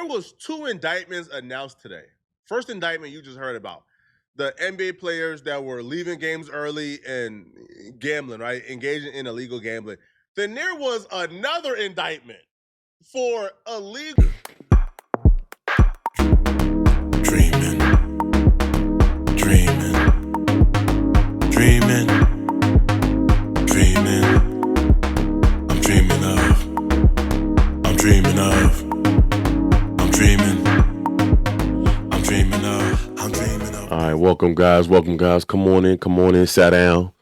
There was 2 indictments announced today. First indictment you just heard about. The NBA players that were leaving games early and gambling, right? Engaging in illegal gambling. Then there was another indictment for illegal. Dreaming. All right, welcome guys. Come on in, sat down.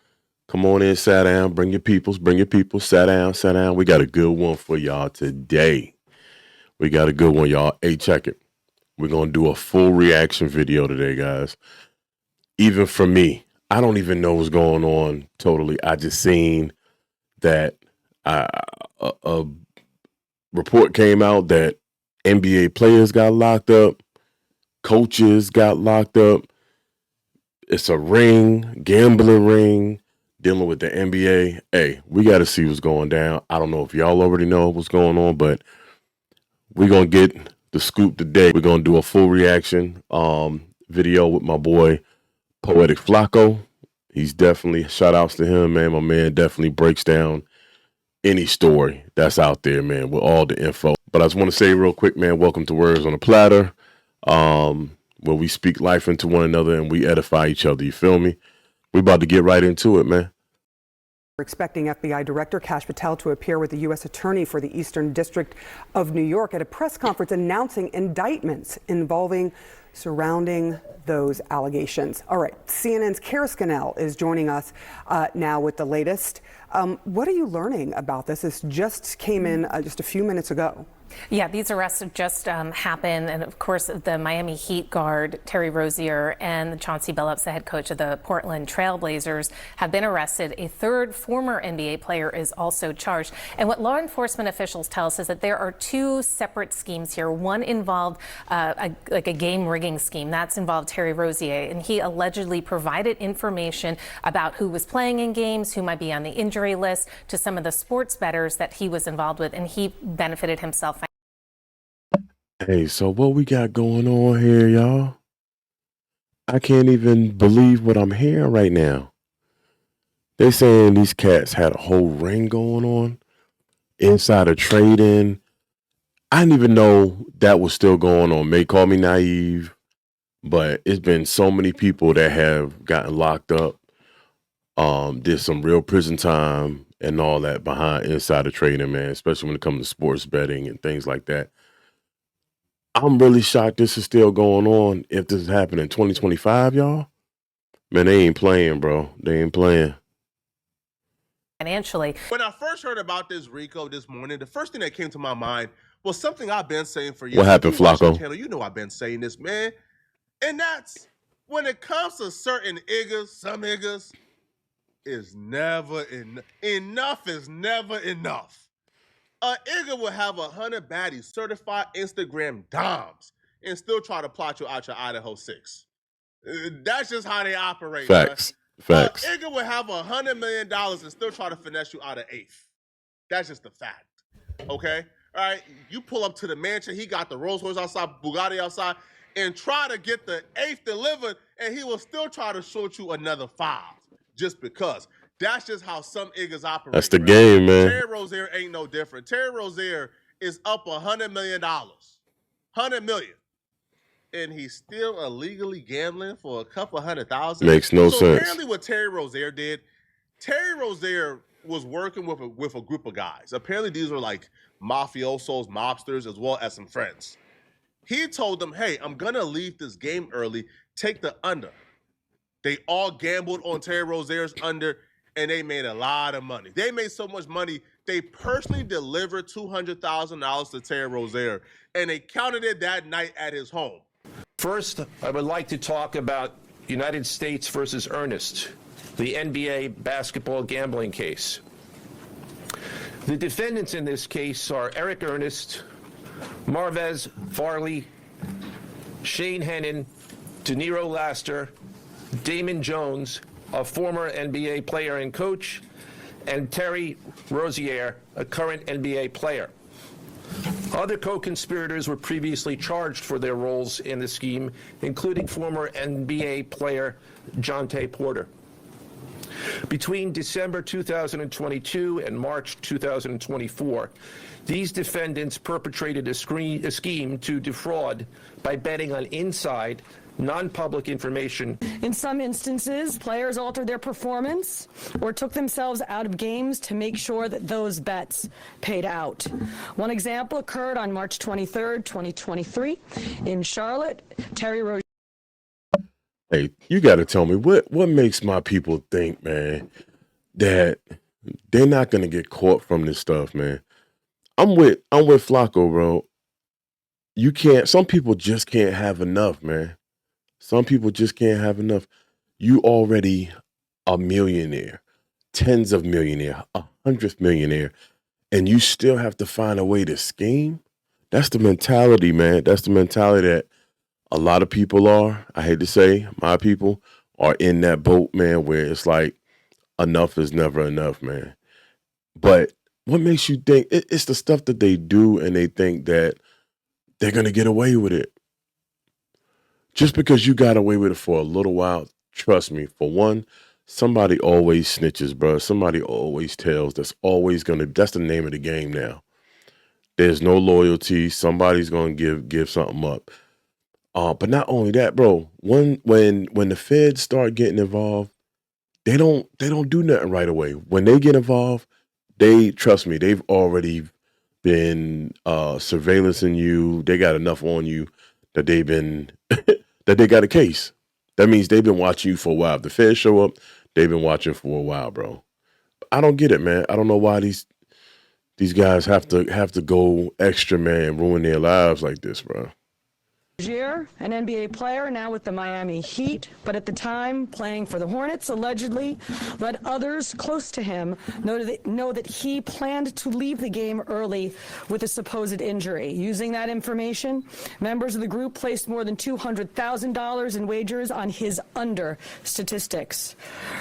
Bring your peoples, sat down. We got a good one for y'all today. Hey, check it. We're going to do a full reaction video today, guys. Even for me, I don't even know what's going on totally. I just seen that a report came out that NBA players got locked up, coaches got locked up. It's a gambling ring, dealing with the NBA. Hey, we got to see what's going down. I don't know if y'all already know what's going on, but we're going to get the scoop today. We're going to do a full reaction video with my boy, Poetic Flacco. He's definitely, shout outs to him, man. My man definitely breaks down any story that's out there, man, with all the info. But I just want to say real quick, man, welcome to Words on a Platter, where we speak life into one another and we edify each other. You feel me? We about to get right into it, man. We're expecting FBI Director Kash Patel to appear with the U.S. Attorney for the Eastern District of New York at a press conference announcing indictments surrounding those allegations. All right, CNN's Kara Scannell is joining us now with the latest. What are you learning about this? This just came in just a few minutes ago. Yeah, these arrests just happened, and of course the Miami Heat guard Terryrozier and the Chanceybillups, the head coach of the Portland Trail Blazers, have been arrested. A third former NBA player is also charged. And what law enforcement officials tell us is that there are 2 separate schemes here. One involved a game rigging scheme. That's involved Terryrozier, and he allegedly provided information about who was playing in games, who might be on the injury list, to some of the sports bettors that he was involved with, and he benefited himself. Hey, so what we got going on here, y'all? I can't even believe what I'm hearing right now. They saying these cats had a whole ring going on, insider trading. I didn't even know that was still going on. May call me naive, but it's been so many people that have gotten locked up, did some real prison time and all that behind insider trading, man, especially when it comes to sports betting and things like that. I'm really shocked this is still going on. If this is happening in 2025, y'all, man, they ain't playing, bro. They ain't playing. Financially. When I first heard about this RICO this morning, the first thing that came to my mind was something I've been saying for years. What happened, Flacco? Channel, you know I've been saying this, man. And that's when it comes to certain niggas, some niggas, is never enough. Enough is never enough. A nigga will have 100 baddies, certified Instagram doms, and still try to plot you out your Idaho 6. That's just how they operate. Facts. A nigga will have $100 million and still try to finesse you out of 8th. That's just the fact. Okay? All right? You pull up to the mansion, he got the Rolls Royce outside, Bugatti outside, and try to get the 8th delivered, and he will still try to short you another 5 just because. That's just how some niggas operate. That's the game, man. Terryrozier ain't no different. Terryrozier is up $100 million. $100 million. And he's still illegally gambling for a couple $100,000. Makes no sense. Apparently what Terryrozier did, Terryrozier was working with a group of guys. Apparently these were like mafiosos, mobsters, as well as some friends. He told them, hey, I'm going to leave this game early. Take the under. They all gambled on Terryrozier's under, and they made a lot of money. They made so much money, they personally delivered $200,000 to Terryrozier, and they counted it that night at his home. First, I would like to talk about United States versus Ernest, the NBA basketball gambling case. The defendants in this case are Eric Ernest, Marvez Farley, Shane Hennon, De Niro Laster, Damon Jones, a former NBA player and coach, and Terryrozier, a current NBA player. Other co-conspirators were previously charged for their roles in the scheme, including former NBA player Jontay Porter. Between December 2022 and March 2024, these defendants perpetrated a scheme to defraud by betting on inside, non-public information. In some instances, players altered their performance or took themselves out of games to make sure that those bets paid out. One example occurred on March 23rd, 2023 in Charlotte. Terryrozier. Hey, you got to tell me what makes my people think, man, that they're not gonna get caught from this stuff, man. I'm with Flacco, bro. You can't. Some people just can't have enough, man. Some people just can't have enough. You already a millionaire, tens of millionaire, 100th millionaire, and you still have to find a way to scheme. That's the mentality, man. That's the mentality that a lot of people are. I hate to say, my people are in that boat, man, where it's like enough is never enough, man. But what makes you think it's the stuff that they do and they think that they're going to get away with it? Just because you got away with it for a little while, trust me, for one, somebody always snitches, bro. Somebody always tells. That's the name of the game now. There's no loyalty. Somebody's going to give something up. But not only that, bro, when the feds start getting involved, they don't do nothing right away. When they get involved, trust me, they've already been surveillancing you. They got enough on you that they've been that they got a case. That means they've been watching you for a while. If the feds show up, they've been watching for a while, bro. I don't get it, man. I don't know why these guys have to go extra, man, ruin their lives like this, bro. Rozier, an NBA player now with the Miami Heat, but at the time playing for the Hornets, allegedly let others close to him know that he planned to leave the game early with a supposed injury. Using that information, members of the group placed more than $200,000 in wagers on his under statistics.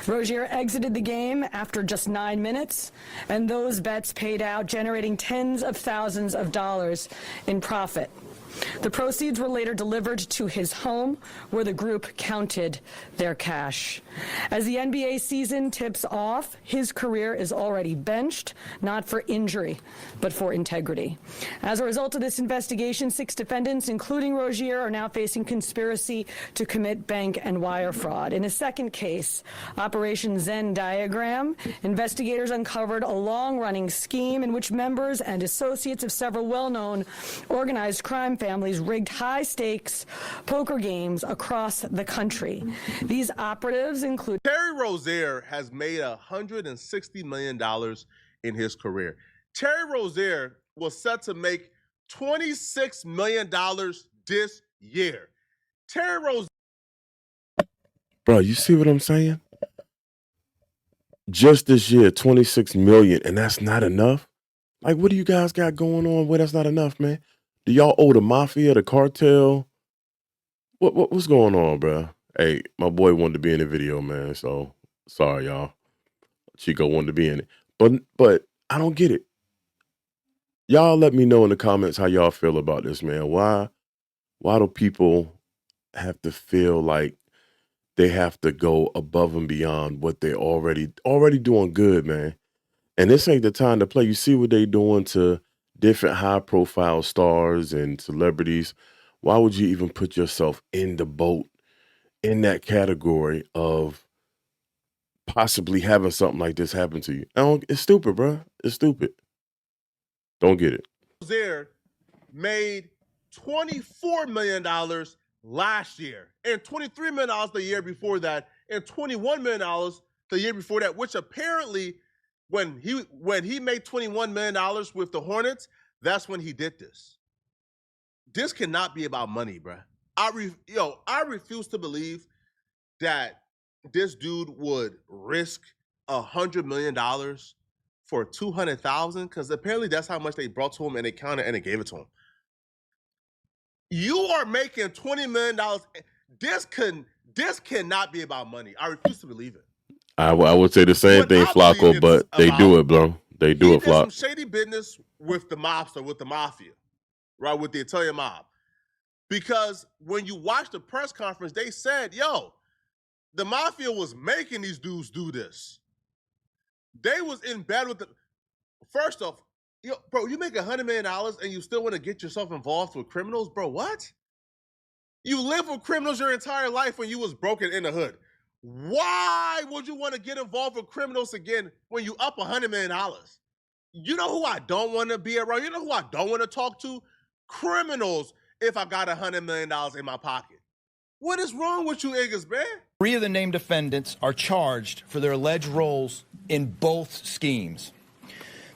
Rozier exited the game after just 9 minutes, and those bets paid out, generating tens of thousands of dollars in profit. The proceeds were later delivered to his home, where the group counted their cash. As the NBA season tips off, his career is already benched, not for injury, but for integrity. As a result of this investigation, 6 defendants, including Rozier, are now facing conspiracy to commit bank and wire fraud. In a second case, Operation Zen Diagram, investigators uncovered a long-running scheme in which members and associates of several well-known organized crime families rigged high-stakes poker games across the country. These operatives include Terryrozier has made $160 million in his career. Terryrozier was set to make $26 million this year. Terryrozier. Bro, you see what I'm saying? Just this year, 26 million, and that's not enough? Like, what do you guys got going on where that's not enough, man? Do y'all owe the mafia, the cartel? What's going on, bro? Hey, my boy wanted to be in the video, man, so sorry, y'all. Chico wanted to be in it. But I don't get it. Y'all let me know in the comments how y'all feel about this, man. Why do people have to feel like they have to go above and beyond what they're already doing good, man? And this ain't the time to play. You see what they doing to different high-profile stars and celebrities. Why would you even put yourself in the boat in that category of possibly having something like this happen to you? It's stupid, bro. It's stupid. Don't get it. Rozier made $24 million last year, and $23 million the year before that, and $21 million the year before that, which apparently when he made $21 million with the Hornets, that's when he did this. This cannot be about money, bro. I refuse to believe that this dude would risk $100 million for $200,000, because apparently that's how much they brought to him, and they counted and they gave it to him. You are making $20 million. This cannot be about money. I refuse to believe it. I would say the same thing, Flacco, but they do it, bro. They do it, Flacco. Some shady business with the mobster, with the mafia. right, with the Italian mob. Because when you watch the press conference, they said, yo, the mafia was making these dudes do this. They was in bed with the, first off, yo, bro, you make $100 million and you still want to get yourself involved with criminals? Bro, what? You lived with criminals your entire life when you was broken in the hood. Why would you want to get involved with criminals again when you up $100 million? You know who I don't want to be around? You know who I don't want to talk to? Criminals if I got $100 million in my pocket. What is wrong with you niggas, man? 3 of the named defendants are charged for their alleged roles in both schemes.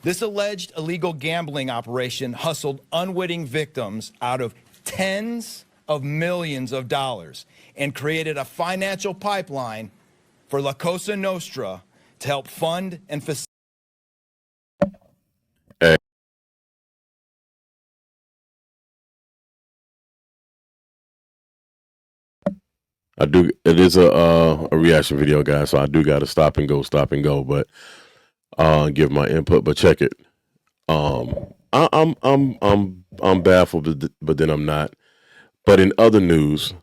This alleged illegal gambling operation hustled unwitting victims out of tens of millions of dollars and created a financial pipeline for La Cosa Nostra to help fund and facilitate. It is a reaction video, guys, so I do got to stop and go, but give my input, but check it. I'm baffled, but then I'm not. But in other news,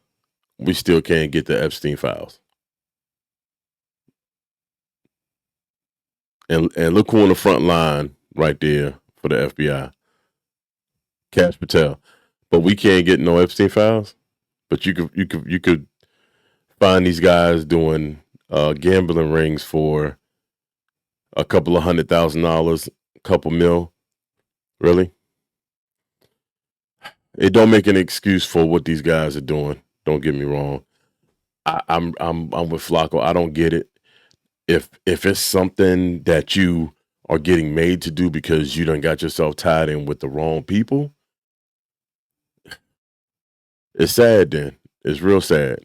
we still can't get the Epstein files. And look who on the front line right there for the FBI. Kash Patel. But we can't get no Epstein files. But you could find these guys doing gambling rings for a couple of $100,000, a couple mil. Really? It don't make an excuse for what these guys are doing. Don't get me wrong. I'm with Flacco. I don't get it. If it's something that you are getting made to do because you done got yourself tied in with the wrong people, it's sad then. It's real sad.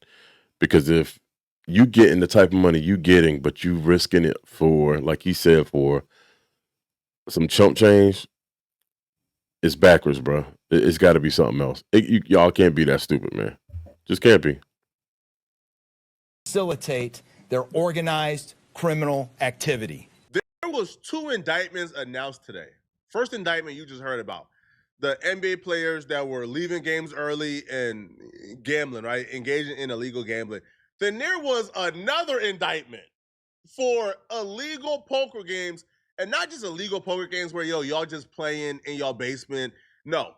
Because if you getting the type of money you getting, but you risking it for, like he said, for some chump change, it's backwards, bro. It's got to be something else. Y'all can't be that stupid, man. Just can't be. Facilitate their organized criminal activity. There was 2 indictments announced today. First indictment you just heard about. The NBA players that were leaving games early and gambling, right? Engaging in illegal gambling. Then there was another indictment for illegal poker games, and not just illegal poker games where, y'all just playing in your basement. No.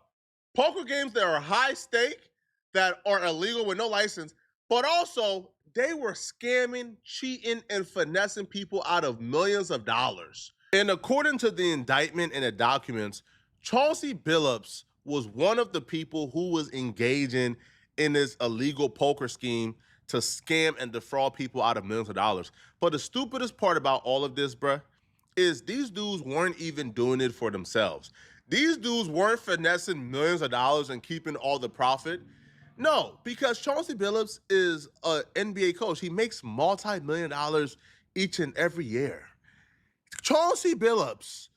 Poker games that are high stake, that are illegal with no license, but also they were scamming, cheating, and finessing people out of millions of dollars. And according to the indictment and the documents, Chanceybillups was one of the people who was engaging in this illegal poker scheme to scam and defraud people out of millions of dollars. But the stupidest part about all of this, bruh, is these dudes weren't even doing it for themselves. These dudes weren't finessing millions of dollars and keeping all the profit. No, because Chanceybillups is an NBA coach. He makes multi-million dollars each and every year. Chanceybillups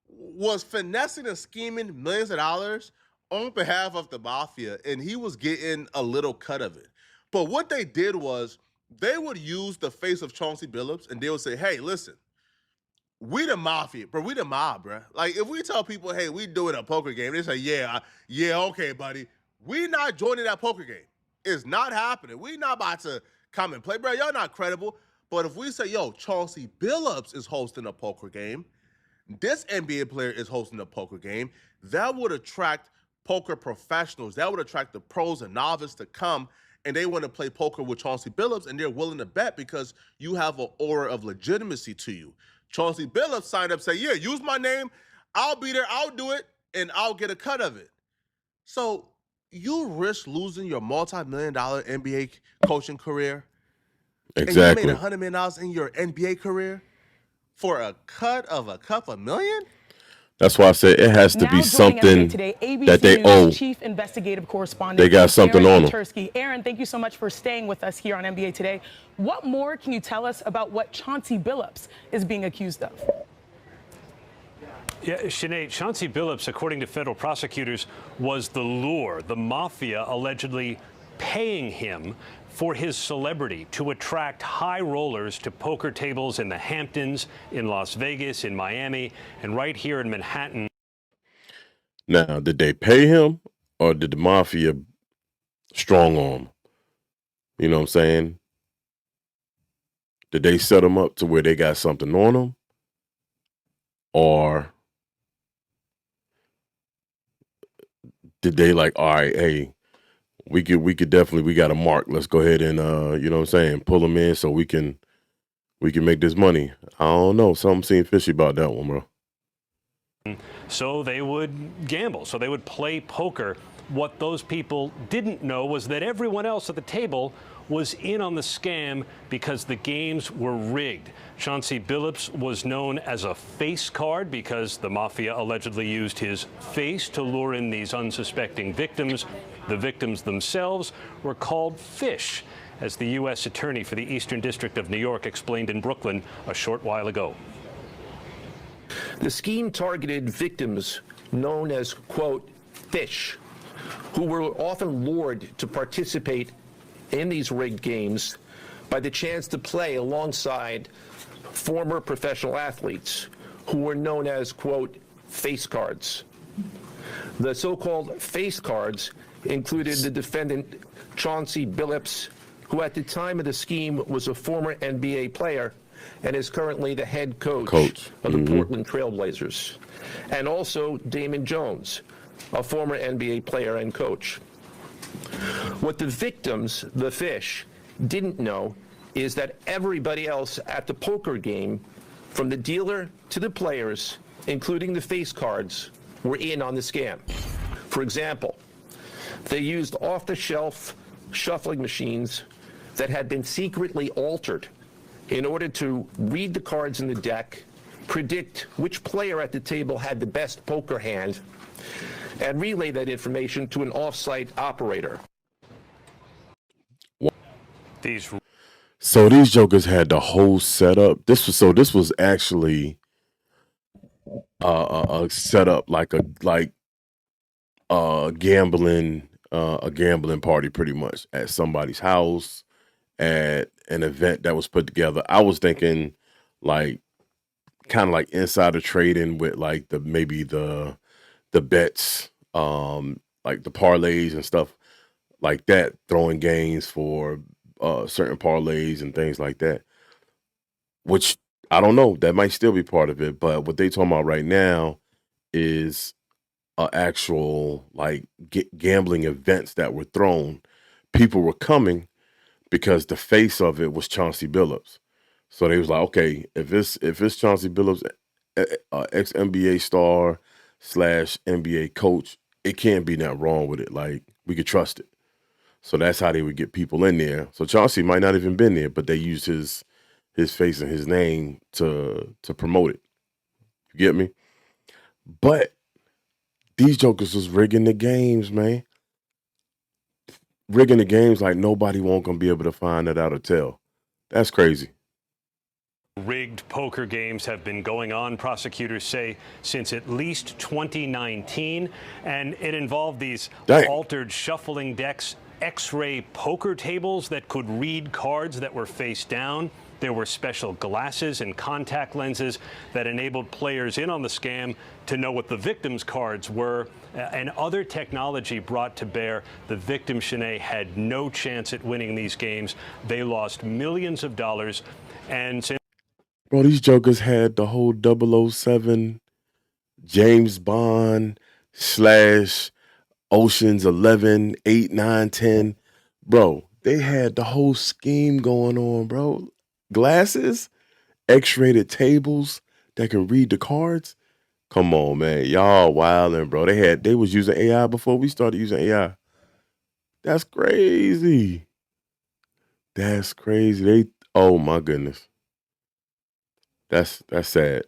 was finessing and scheming millions of dollars on behalf of the mafia, and he was getting a little cut of it. But what they did was they would use the face of Chanceybillups, and they would say, hey, listen, we the mafia, bro. We the mob, bro. Like, if we tell people, hey, we doing a poker game, they say, yeah, okay, buddy. We not joining that poker game. It's not happening. We not about to come and play, bro. Y'all not credible. But if we say, yo, Chanceybillups is hosting a poker game, this NBA player is hosting a poker game, that would attract poker professionals. That would attract the pros and novices to come, and they want to play poker with Chanceybillups, and they're willing to bet because you have an aura of legitimacy to you. Chanceybillups signed up, say, yeah, use my name. I'll be there. I'll do it, and I'll get a cut of it. So you risk losing your multi-million-dollar NBA coaching career. Exactly. And you made $100 million in your NBA career for a cut of a couple million? That's why I said it has to be something today, ABC that they News owe. Chief Investigative Correspondent. They got something on them. Aaron, thank you so much for staying with us here on NBA Today. What more can you tell us about what Chanceybillups is being accused of? Yeah, Sinead, Chanceybillups, according to federal prosecutors, was the lure. The mafia allegedly paying him for his celebrity to attract high rollers to poker tables in the Hamptons, in Las Vegas, in Miami, and right here in Manhattan. Now, did they pay him or did the mafia strong arm? You know what I'm saying? Did they set him up to where they got something on him? Or did they like, all right, hey, we could definitely, we got a mark. Let's go ahead and you know what I'm saying, pull him in so we can make this money. I don't know. Something seemed fishy about that one, bro. So they would gamble. So they would play poker. What those people didn't know was that everyone else at the table was in on the scam because the games were rigged. Chanceybillups was known as a face card because the mafia allegedly used his face to lure in these unsuspecting victims. The victims themselves were called fish, as the U.S. Attorney for the Eastern District of New York explained in Brooklyn a short while ago. The scheme targeted victims known as, quote, fish, who were often lured to participate in these rigged games by the chance to play alongside former professional athletes who were known as, quote, face cards. The so-called face cards included the defendant Chanceybillups, who at the time of the scheme was a former NBA player and is currently the head coach of the Portland Trailblazers, and also Damon Jones, a former NBA player and coach. What the victims, the fish, didn't know is that everybody else at the poker game, from the dealer to the players, including the face cards, were in on the scam. For example, they used off-the-shelf shuffling machines that had been secretly altered in order to read the cards in the deck, predict which player at the table had the best poker hand, and relay that information to an off-site operator. So these jokers had the whole setup. This was actually a setup like a gambling party pretty much at somebody's house at an event that was put together. I was thinking like kind of like insider trading with like maybe the bets, like the parlays and stuff like that, throwing games for certain parlays and things like that, which I don't know, that might still be part of it. But what they talking about right now is actual like gambling events that were thrown. People were coming because the face of it was Chanceybillups. So they was like, okay, if it's Chanceybillups, ex NBA star / NBA coach, it can't be nothing wrong with it. Like we could trust it. So that's how they would get people in there. So Chancey might not even been there, but they used his face and his name to promote it. You get me? But these jokers was rigging the games, man. Rigging the games like nobody won't gonna be able to find it out or tell. That's crazy. Rigged poker games have been going on, prosecutors say, since at least 2019, and it involved these altered shuffling decks, X-ray poker tables that could read cards that were face down. There were special glasses and contact lenses that enabled players in on the scam to know what the victims' cards were, and other technology brought to bear. The victim, Shanae, had no chance at winning these games. They lost millions of dollars. And since bro, these jokers had the whole 007 James Bond / Ocean's 11, 8, 9, 10. Bro, they had the whole scheme going on, bro. Glasses, X-rated tables that can read the cards. Come on, man. Y'all wildin', bro. They was using AI before we started using AI. That's crazy. That's crazy. Oh my goodness. That's sad.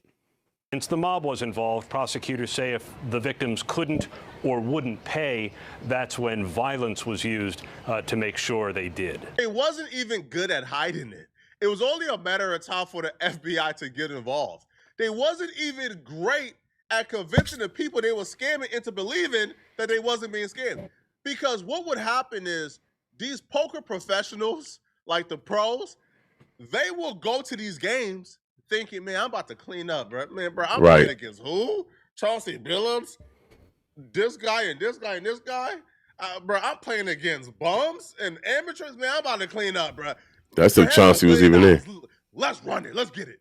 Since the mob was involved, prosecutors say if the victims couldn't or wouldn't pay, that's when violence was used to make sure they did. It wasn't even good at hiding it. It was only a matter of time for the FBI to get involved. They wasn't even great at convincing the people they were scamming into believing that they wasn't being scammed. Because what would happen is these poker professionals, like the pros, they will go to these games thinking, man, I'm about to clean up, bro. Man, bro, I'm playing against who? Chanceybillups? this guy and this guy and this guy, bro, I'm playing against bums and amateurs, man. I'm about to clean up, bro. That's if Chancey was even there. Let's run it. Let's get it.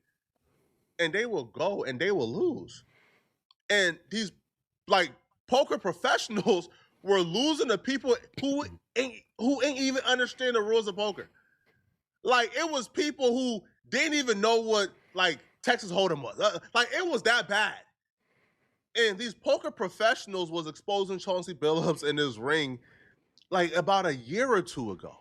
And they will go and they will lose. And these like poker professionals were losing to people who ain't even understand the rules of poker. Like it was people who didn't even know what like Texas Hold'em was. Like it was that bad. And these poker professionals was exposing Chanceybillups in his ring like about a year or two ago.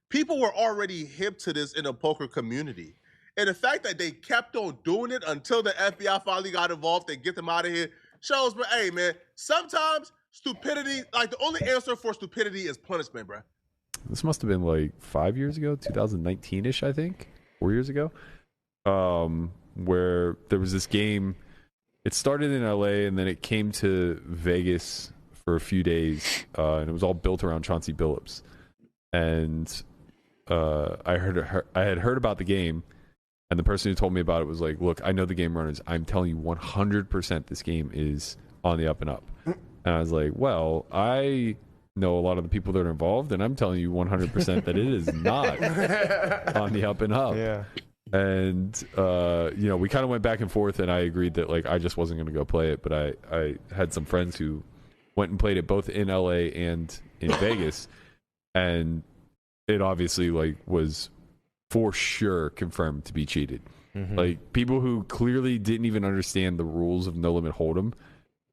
People were already hip to this in the poker community. And the fact that they kept on doing it until the FBI finally got involved and get them out of here shows, bro, hey, man, sometimes stupidity, like the only answer for stupidity is punishment, bro. This must have been like 5 years ago, 2019-ish, I think, 4 years ago, where there was this game. It started in LA and then it came to Vegas for a few days, and it was all built around Chanceybillups. And I had heard about the game, and the person who told me about it was like, "Look, I know the game runners. I'm telling you 100% this game is on the up and up." And I was like, "Well, I know a lot of the people that are involved, and I'm telling you 100% that it is not on the up and up." Yeah. And we kind of went back and forth, and I agreed that like I just wasn't going to go play it, but I had some friends who went and played it both in LA and in Vegas, and it obviously like was for sure confirmed to be cheated. Mm-hmm. Like people who clearly didn't even understand the rules of No Limit Hold'em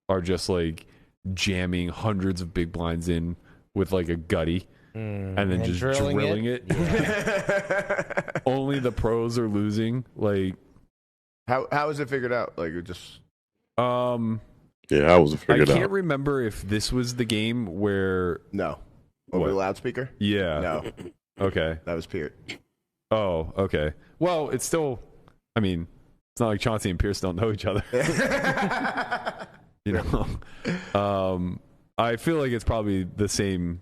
are just like jamming hundreds of big blinds in with like a gutty. And then just drilling it. Yeah. Only the pros are losing. Like, how was it figured out? Like, it just. Yeah, how was it figured out? I can't remember if this was the game where. No. Over the loudspeaker? Yeah. No. Okay. That was Pierce. Oh, okay. Well, it's still. I mean, it's not like Chancey and Pierce don't know each other. You know. I feel like it's probably the same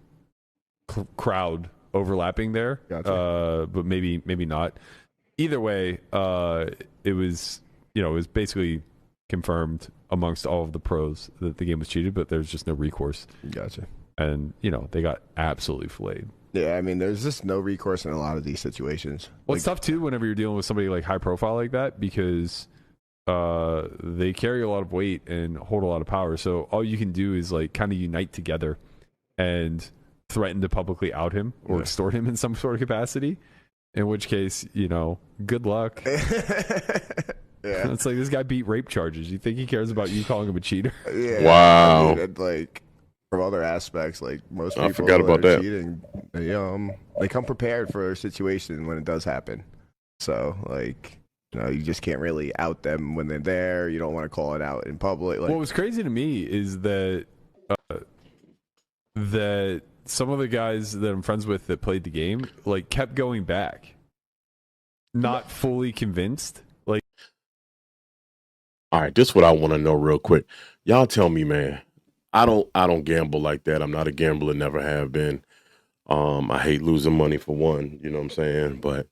crowd overlapping there. Gotcha. But maybe not. Either way, it was basically confirmed amongst all of the pros that the game was cheated, but there's just no recourse. Gotcha. And they got absolutely filleted. Yeah, I mean, there's just no recourse in a lot of these situations. Well, it's tough too whenever you're dealing with somebody like high profile like that, because they carry a lot of weight and hold a lot of power. So all you can do is like kind of unite together and threaten to publicly out him or extort him in some sort of capacity, in which case, good luck. Yeah. It's like this guy beat rape charges. You think he cares about you calling him a cheater? Yeah. Wow. I mean, like from other aspects, like most people I forgot about that. cheating, they come prepared for a situation when it does happen. So like, you just can't really out them when they're there. You don't want to call it out in public. Like, what was crazy to me is that that some of the guys that I'm friends with that played the game like kept going back, not fully convinced. Like, All right, this is what I want to know real quick. Y'all tell me, man. I don't gamble like that. I'm not a gambler, never have been. I hate losing money for one, you know what I'm saying? But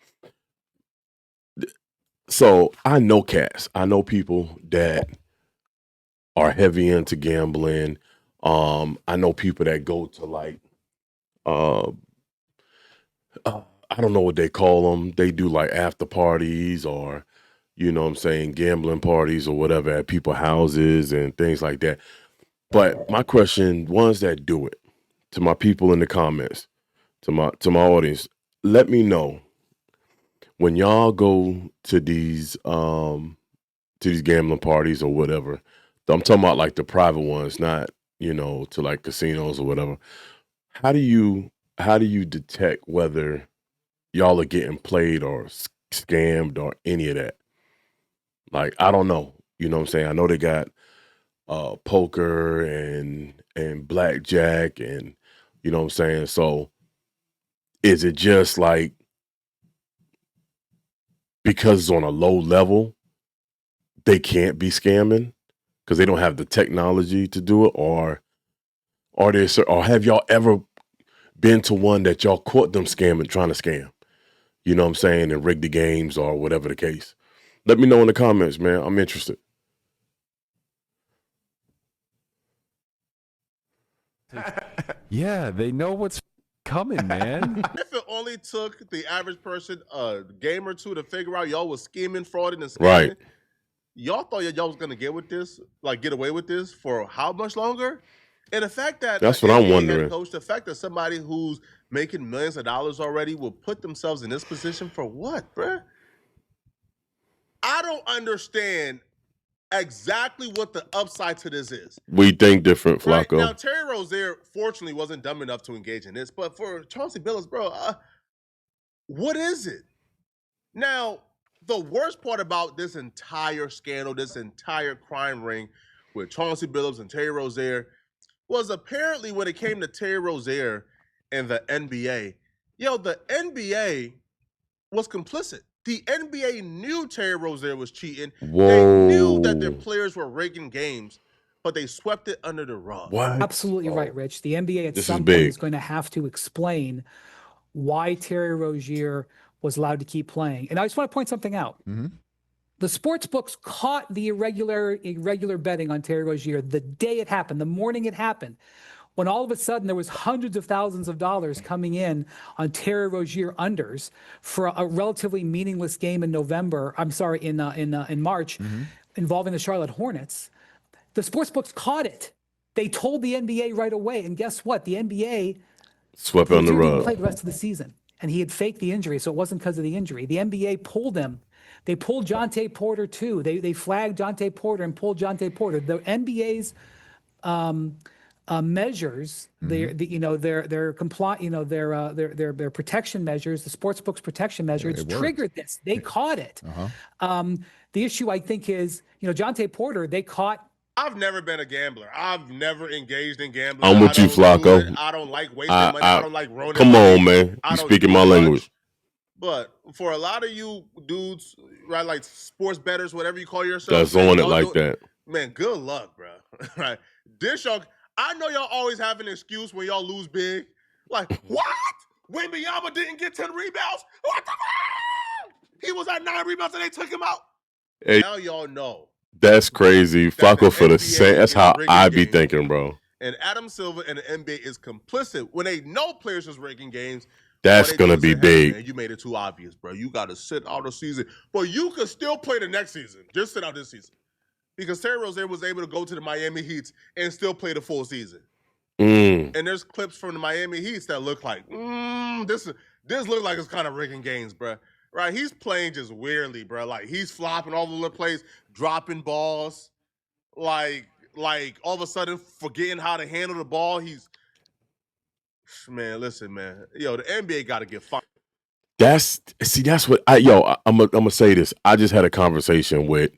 so I know cats. I know people that are heavy into gambling. I know people that go to like I don't know what they call them. They do like after parties or, you know what I'm saying, gambling parties or whatever at people's houses and things like that. But my question, ones that do it, to my people in the comments, to my audience, let me know when y'all go to these gambling parties or whatever. I'm talking about like the private ones, not, to like casinos or whatever. How do you detect whether y'all are getting played or scammed or any of that? Like, I don't know. You know what I'm saying? I know they got poker and blackjack and, you know what I'm saying? So is it just like because it's on a low level, they can't be scamming because they don't have the technology to do it? Or have y'all ever been to one that y'all caught them trying to scam? You know what I'm saying? And rig the games or whatever the case. Let me know in the comments, man. I'm interested. Yeah, they know what's coming, man. If it only took the average person a game or two to figure out y'all was scheming, frauding, and scamming, Right. y'all thought y'all was gonna get away with this for how much longer? And the fact that That's an what I'm NBA wondering. head coach, the fact that somebody who's making millions of dollars already will put themselves in this position for what, bruh? I don't understand exactly what the upside to this is. We think different, Right Flacco. now, Terryrozier fortunately wasn't dumb enough to engage in this, but for Chanceybillups, bro, what is it? Now, the worst part about this entire scandal, this entire crime ring with Chanceybillups and Terryrozier was apparently when it came to Terryrozier and the NBA, the NBA was complicit. The NBA knew Terryrozier was cheating. Whoa. They knew that their players were rigging games, but they swept it under the rug. What? Absolutely right, Rich. The NBA at This is some point big. is going to have to explain why Terryrozier was allowed to keep playing. And I just want to point something out. The sports books caught the irregular betting on Terryrozier the day it happened, the morning it happened, when all of a sudden there was hundreds of thousands of dollars coming in on Terryrozier unders for a relatively meaningless game in March, involving the Charlotte Hornets. The sports books caught it. They told the NBA right away, and guess what? The NBA Swept on the didn't rug. play the rest of the season, and he had faked the injury, so it wasn't because of the injury. The NBA pulled him. They pulled Jonte Porter too. They flagged Jonte Porter and pulled Jonte Porter. The NBA's measures, their protection measures, the sportsbook's protection measures triggered this. They caught it. The issue, I think, is Jonte Porter. They caught. I've never been a gambler. I've never engaged in gambling. I'm with you, Flacco. I don't like wasting money. I don't like rolling. Come money. on, man. I You don't speaking do my much. language. But for a lot of you dudes, right, like sports bettors, whatever you call yourselves, That's on it y'all like do- that. Man, good luck, bro. Right? This y'all, I know y'all always have an excuse when y'all lose big. Like, what? Wembanyama didn't get 10 rebounds? What the fuck? He was at 9 rebounds and they took him out. Hey, Now y'all know. that's crazy. Flacco for the NBA same. That's is how rigging I be games. thinking, bro. And Adam Silver and the NBA is complicit when they know players is rigging games. That's all they gonna do is be say, "Hey, big. man, you made it too obvious, bro. You got to sit out the season, but you could still play the next season. Just sit out this season because Terryrozier was able to go to the Miami Heat and still play the full season. And there's clips from the Miami Heat that look like this looks like it's kind of rigging games, bro. Right? He's playing just weirdly, bro. Like he's flopping all over the place, dropping balls, like all of a sudden forgetting how to handle the ball. Man, listen, man. Yo, the NBA got to get fined. That's what I'm gonna say this. I just had a conversation with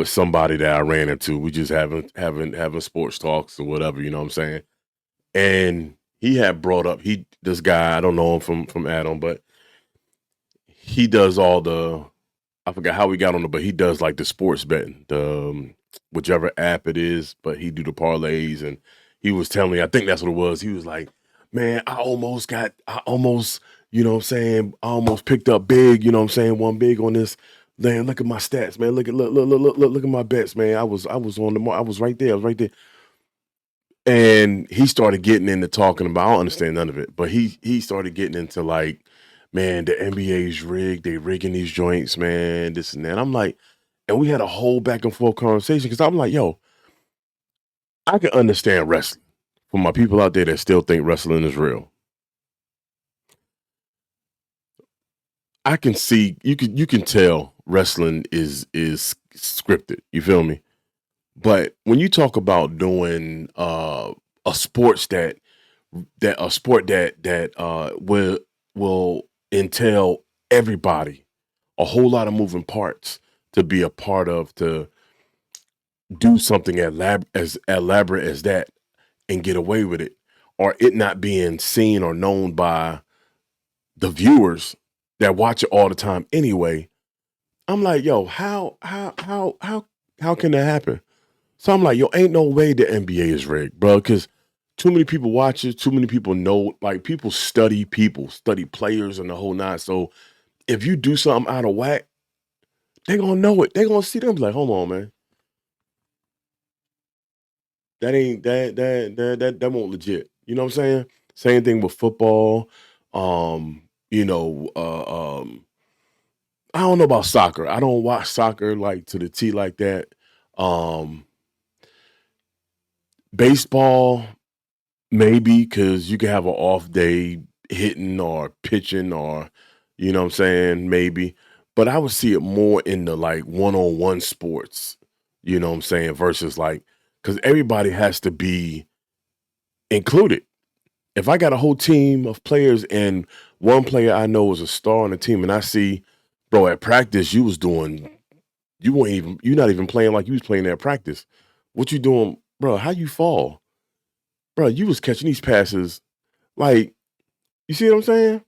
somebody that I ran into. We just having sports talks or whatever, you know what I'm saying? And he had brought up this guy, I don't know him from Adam, but he does all I forgot how we got on it, but he does like the sports betting, the whichever app it is, but he do the parlays. And he was telling me, I think that's what it was. He was like, man, I almost, you know what I'm saying? I almost picked up big, you know what I'm saying? One big on this. Man, look at my stats, man. Look at my bets, man. I was on the I was right there. And he started getting into talking about, I don't understand none of it, but he started getting into like, man, the NBA's rigged. They rigging these joints, man, this and that. I'm like, and we had a whole back and forth conversation because I'm like, yo, I can understand wrestling for my people out there that still think wrestling is real. I can see, you can tell wrestling is scripted. You feel me? But when you talk about doing a sport that will entail everybody, a whole lot of moving parts to be a part of, to do something as elaborate as that and get away with it, or it not being seen or known by the viewers that watch it all the time anyway. I'm like, yo, how can that happen? So I'm like, yo, ain't no way the NBA is rigged, bro, because too many people watch it, too many people know, like people study players and the whole nine. So if you do something out of whack, they're gonna know it. They're gonna see them like, hold on, man. that won't legit. You know what I'm saying? Same thing with football. You know, I don't know about soccer. I don't watch soccer like to the T like that. Baseball, maybe, because you can have an off day hitting or pitching or, you know what I'm saying, maybe. But I would see it more in the like one-on-one sports, you know what I'm saying, versus like, because everybody has to be included. If I got a whole team of players and one player I know is a star on the team and I see, bro, at practice you're not even playing like you was playing at practice. What you doing, bro? How you fall? Bro, you was catching these passes like, you see what I'm saying?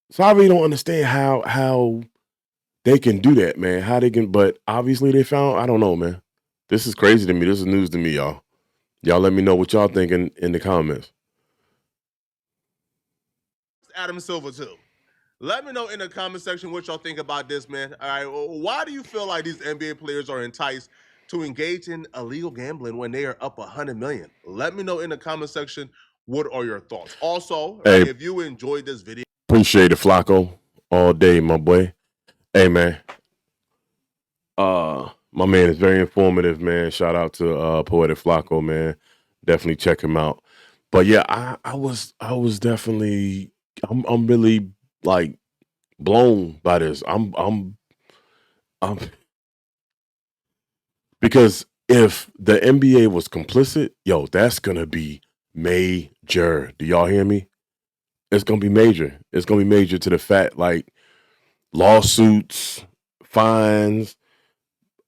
So I really don't understand how they can do that, man. How they can, but obviously they found, I don't know, man. This is crazy to me. This is news to me, y'all. Y'all let me know what y'all thinking in the comments. Adam Silver too. Let me know in the comment section what y'all think about this, man. All right, why do you feel like these NBA players are enticed to engage in illegal gambling when they are up $100 million? Let me know in the comment section what are your thoughts. Also, Hey, right, if you enjoyed this video, appreciate it, Flacco, all day, my boy. Hey, man. My man is very informative, man. Shout out to Poetic Flacco, man. Definitely check him out. But yeah, I was definitely I'm really like blown by this. I'm because if the NBA was complicit, yo, that's gonna be major. Do y'all hear me? It's gonna be major. It's gonna be major to the fact like lawsuits, fines,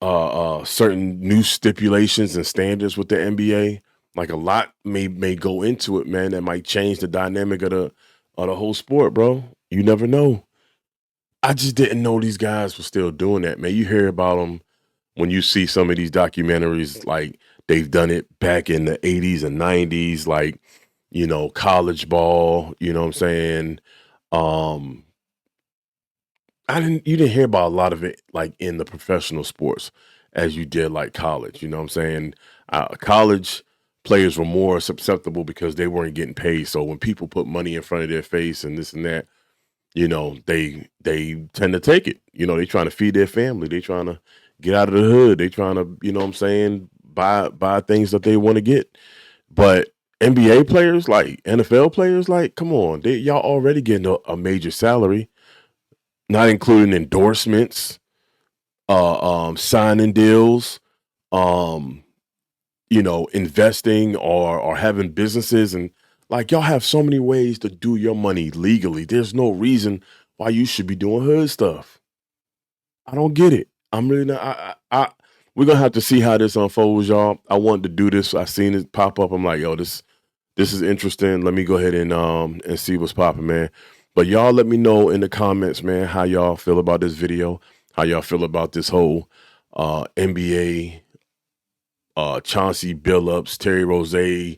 certain new stipulations and standards with the NBA. Like a lot may go into it, man. That might change the dynamic of the whole sport, bro. You never know. I just didn't know these guys were still doing that, man. You hear about them when you see some of these documentaries, like they've done it back in the 80s and 90s, like, you know, college ball, you know what I'm saying? You didn't hear about a lot of it like in the professional sports as you did like college, you know what I'm saying? College players were more susceptible because they weren't getting paid. So when people put money in front of their face and this and that, you know, they tend to take it. You know, they trying to feed their family. They trying to get out of the hood. They trying to, you know what I'm saying, buy things that they want to get. But NBA players, like NFL players, like, come on, y'all already getting a major salary, not including endorsements, signing deals, you know, investing or having businesses, and like y'all have so many ways to do your money legally. There's no reason why you should be doing hood stuff. I don't get it. I'm really not. We're gonna have to see how this unfolds, y'all. I wanted to do this. I seen it pop up. I'm like, yo, this is interesting. Let me go ahead and see what's popping, man. But y'all let me know in the comments, man, how y'all feel about this video, how y'all feel about this whole NBA Chanceybillups, Terryrozier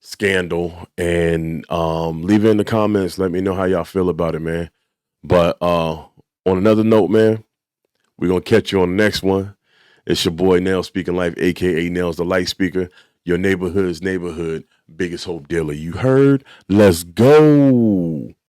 scandal, and leave it in the comments. Let me know how y'all feel about it, man. But on another note, man, we're gonna catch you on the next one. It's your boy Nail Speaking Life, aka Nails the Light Speaker, your neighborhood's neighborhood biggest hope dealer. You heard? Let's go.